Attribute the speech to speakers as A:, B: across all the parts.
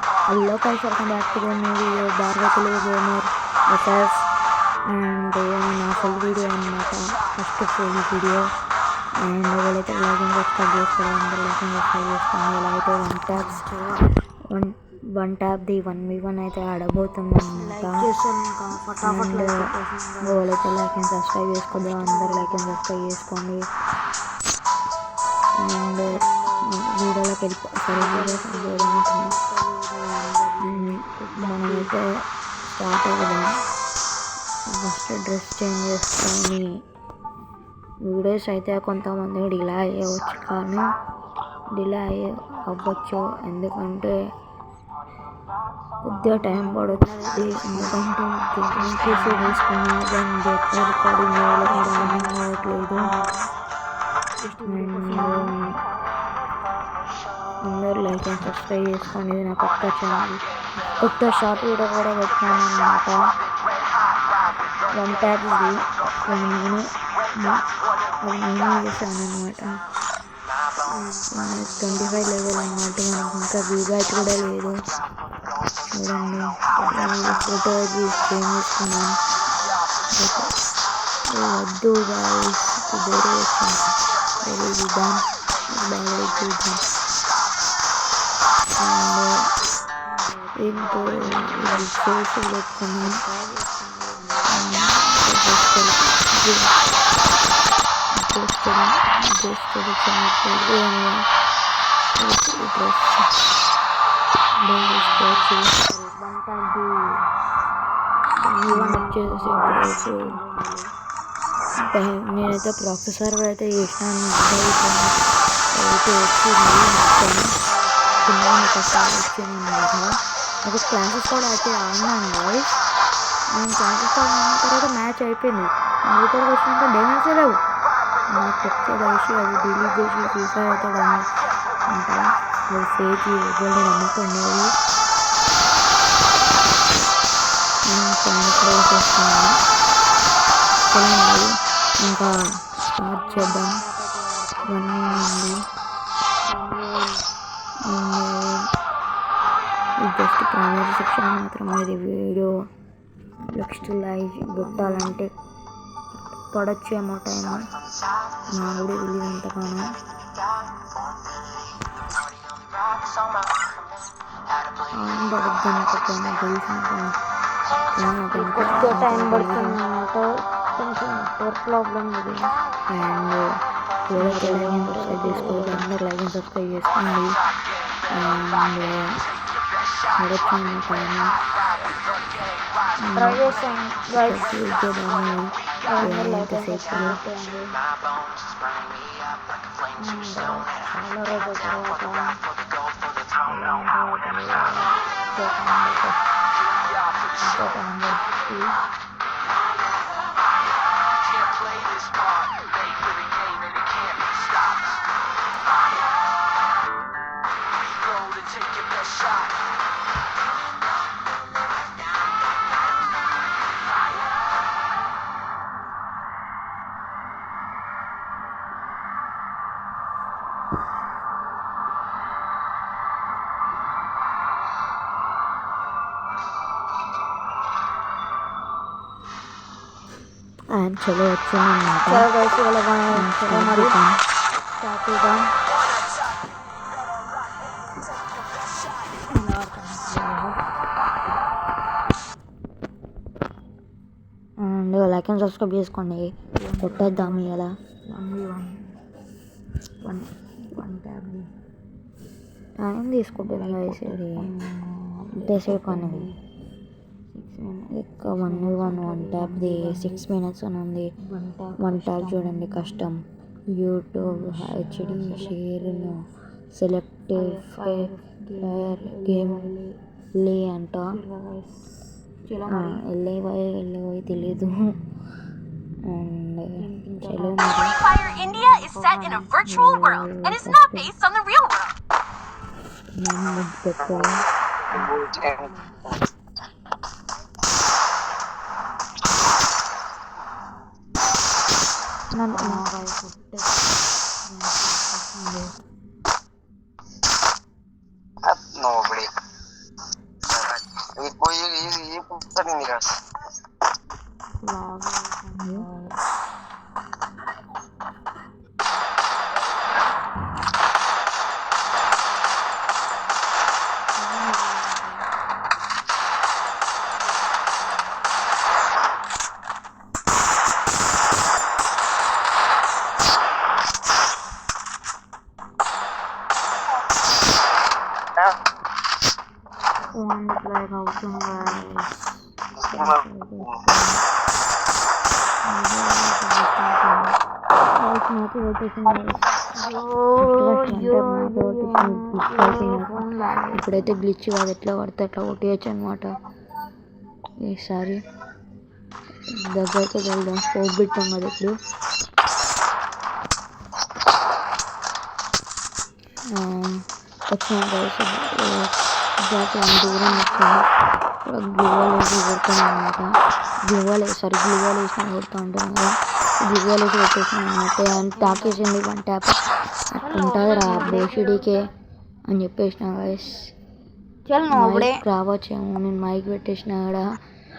A: Hello guys, welcome back to the new video. Bhargatul Gamer SS and నా full video అనమాట. First full video and ఎవరైతే login subscribe చేసుకోవాలి అందరూ login subscribe చేసుకోండి. ఎలా అయితే వన్ ట్యాప్ది 1v1 అయితే ఆడబోతున్నాం అనమాట. అండ్ ఎవరైతే లాగిన్ సబ్స్క్రైబ్ చేసుకోండి అందరూ లాగిన్ సబ్స్క్రైబ్ చేసుకోండి. అండ్ వీడియోలోకి మనమైతే స్టార్ట్ అవ్వదాం. ఫస్ట్ డ్రెస్ చేంజ్ చేసుకొని వీడియోస్ అయితే కొంతమంది డిలే అయ్యవచ్చు, కానీ డిలే అవ్వచ్చు ఎందుకంటే కొద్దిగా టైం పడుతుంది. ఎందుకంటే గేమ్స్ వేసుకున్నా దాన్ని రికార్డింగ్ అవ్వట్లేదు. అందరూ లైక్ అండ్ సబ్స్క్రైబ్ చేసుకోండి. ఇది నా కొత్త ఛానల్. కొత్త షార్ట్ వీడియో కూడా పెట్టాను అనమాట. 1 ట్యాప్ ఇది నేను చేశాను అనమాట. 25 లెవెల్ అనమాట. మనకు ఇంకా వీగాట్ కూడా లేదు. చూడండి ఫోటో చేంజ్ చేసుకున్నాను. వద్దు గాయస్, వేరే చూద్దాం బాగా చూద్దాం. ఇంకో ఫేస్ పెట్టుకుని నేనైతే ప్రొఫెసర్ అయితే చేసినాను. వచ్చిందన్నమాట. నాకు క్లాసెస్ కూడా అయితే ఆడినాను గాయ్స్. నేను క్లాసెస్ కూడా ఆడిన తర్వాత మ్యాచ్ అయిపోయింది. ఇక్కడికి వచ్చినాక డ్యాన్స్ లేవు. నాకు వచ్చేసి అది డిలీట్ చేసి ఫీఫర్ అయితే అంట అది ఫేక్ ఎవరిని నమ్మకండి. నేను క్లాస్ చేస్తున్నాను. ఇంకా స్టార్ట్ చేద్దాం. ఇవన్నీ జస్ట్ ప్రైమరీ సెక్షన్ మాత్రమే. ఇది వీడియో నెక్స్ట్ లైక్ కొట్టాలంటే పడొచ్చేమో టైం. నా కూడా తెలియదు ఎంతగానో. కొద్దిగా టైం పడుతుంది అన్నమాట. కొంచెం నెట్వర్క్ ప్రాబ్లం ఇది. అండ్ ఎవరైతే లైక్ అండ్ సబ్స్క్రైబ్ చేసుకోవాలి అందరూ లైక్ అండ్ సబ్స్క్రైబ్ చేసుకోండి. అండ్ పడొచ్చాను టైం ట్రై చేస్తాను గైస్. చాలా రోజుల తర్వాత అండ్ చలో వచ్చిందన్నమాట. మరి స్టార్ట్ చేద్దాం. అండ్ లైక్ అండ్ సబ్స్క్రైబ్ చేసుకోండి. కొట్టేద్దాం ఇలా 1 ట్యాబ్ టైం తీసుకుంటుంది వేసేది ఇంతసేపు అనేది. 1 ట్యాప్ది 6 minutes అని ఉంది. 1 ట్యాప్ చూడండి కష్టం. YouTube HD share select fire game లే అంట. వెళ్ళే తెలీదు. అండ్ చలో
B: India is set in a virtual world and is not based on the real world.
C: Nobody.
A: ఇప్పుడైతే గ్లిచ్ కాదు, ఎట్లా పడితే అట్లా కొట్టేయచ్చు అనమాట. ఈసారి దగ్గరికి వెళ్దాం, స్కోప్ పెట్టాం కదా ఇప్పుడు. వచ్చినాం జాతి దూరం వచ్చాము. గ్లూవాల్ వేసి కొడుతున్నాం అనమాట. గ్లూవాల్ వేసిన కొడుతూ ఉంటాం కదా, గ్లూవాల్ వేసి కొట్టేసినాం అనమాట. తాకేసింది 1 ట్యాప్ ఉంటుంది రా బేసిడీకే అని చెప్పేసిన గైస్. మైక్ రావచ్చేమో, నేను మైక్ పెట్టేసిన కూడా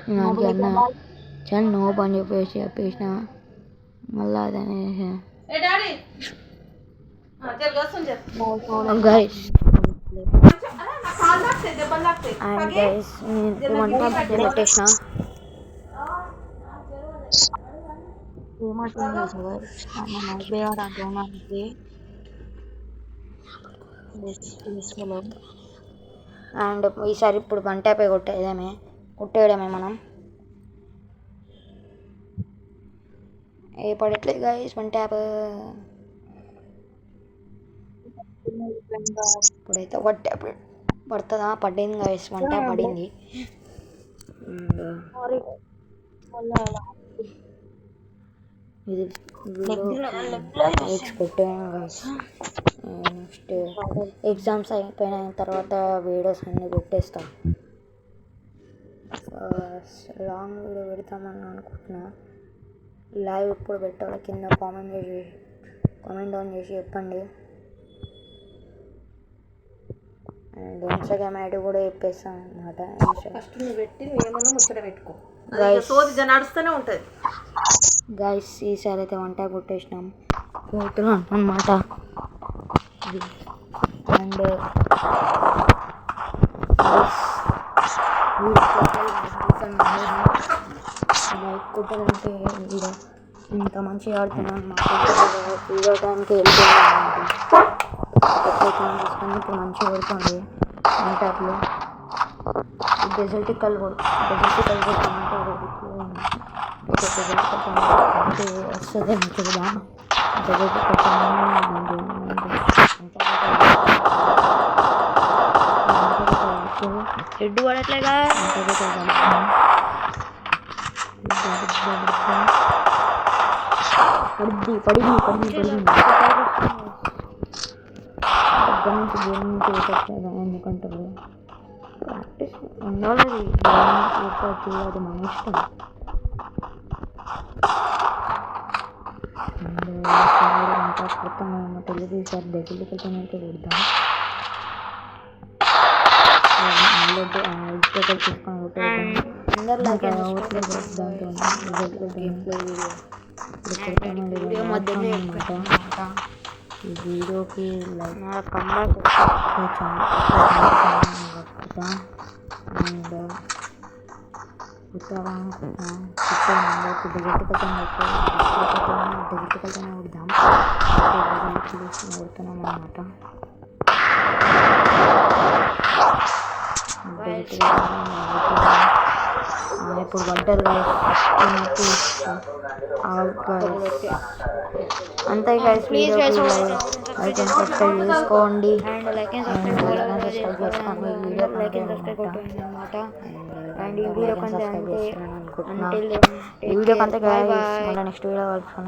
A: నేను అందుకే అన్న చాలా నోబ్ అని చెప్పేసిన. మళ్ళీ అదనే గైస్. అండ్ గైస్ నేను 1 ట్యాప్ పెట్టేసిన. అండ్ ఈసారి ఇప్పుడు 1 ట్యాపే కొట్టేయడమే మనం. పడట్లేదు గైస్ 1 ట్యాప్. ఇప్పుడైతే 1 ట్యాప్ పడుతుందా? పడింది గైస్, 1 ట్యాప్ పడింది. ఇది కొట్టాను గైస్. నెక్స్ట్ ఎగ్జామ్స్ అయిపోయిన తర్వాత వీడియోస్ అన్నీ పెట్టేస్తా. లాంగ్ వీడియో పెడతామని అనుకుంటున్నా. లైవ్ ఎప్పుడు పెట్టాలో కింద కామెంట్ ఆన్ చేసి చెప్పండి. అండ్ ఇన్స్టాగ్రామ్ ఐడి కూడా చెప్పేస్తాను అనమాట.
C: ఫస్ట్ నువ్వు పెట్టి ఏమన్నా ముచ్చట పెట్టుకో, నడుస్తూనే ఉంటుంది
A: గైస్. ఈసారి అయితే 1 ట్యాప్ కొట్టేసినాం, పోతున్నాం అనమాట. అండ్ బైక్ కొట్టాలంటే వీడియో ఇంత మంచిగా ఆడుతున్నాను అనమాట. వీడియో టైంకి వెళ్ళిపోయాను అనమాట. ఛాన్సెస్ కానీ ఇప్పుడు మంచిగా కొడుతుంది 1 ట్యాప్లో. డెజర్టికల్ కొడుతామంటే వస్తుంది చూద్దాం. హెడ్ పడట్లేగా. పడింది ఎందుకంటే ప్రాక్టీస్ ఉండాలి. అది మన ఇష్టం. అంతా కొత్తగా తెలుగు సార్ దగ్గరికి అయితే కొడతాం. తీసుకొని ఈ వీడియోకి లైక్ కొడుతున్నాం అన్నమాట. ఇప్పుడు పడ్డది అంతే గైస్. వీడియోకి లైక్ అండ్ సబ్స్క్రైబ్ చేసుకోండి. ఈ వీడియోకి అంతే గైస్. మళ్ళీ నెక్స్ట్ వీడియో కలుసుకుందాం.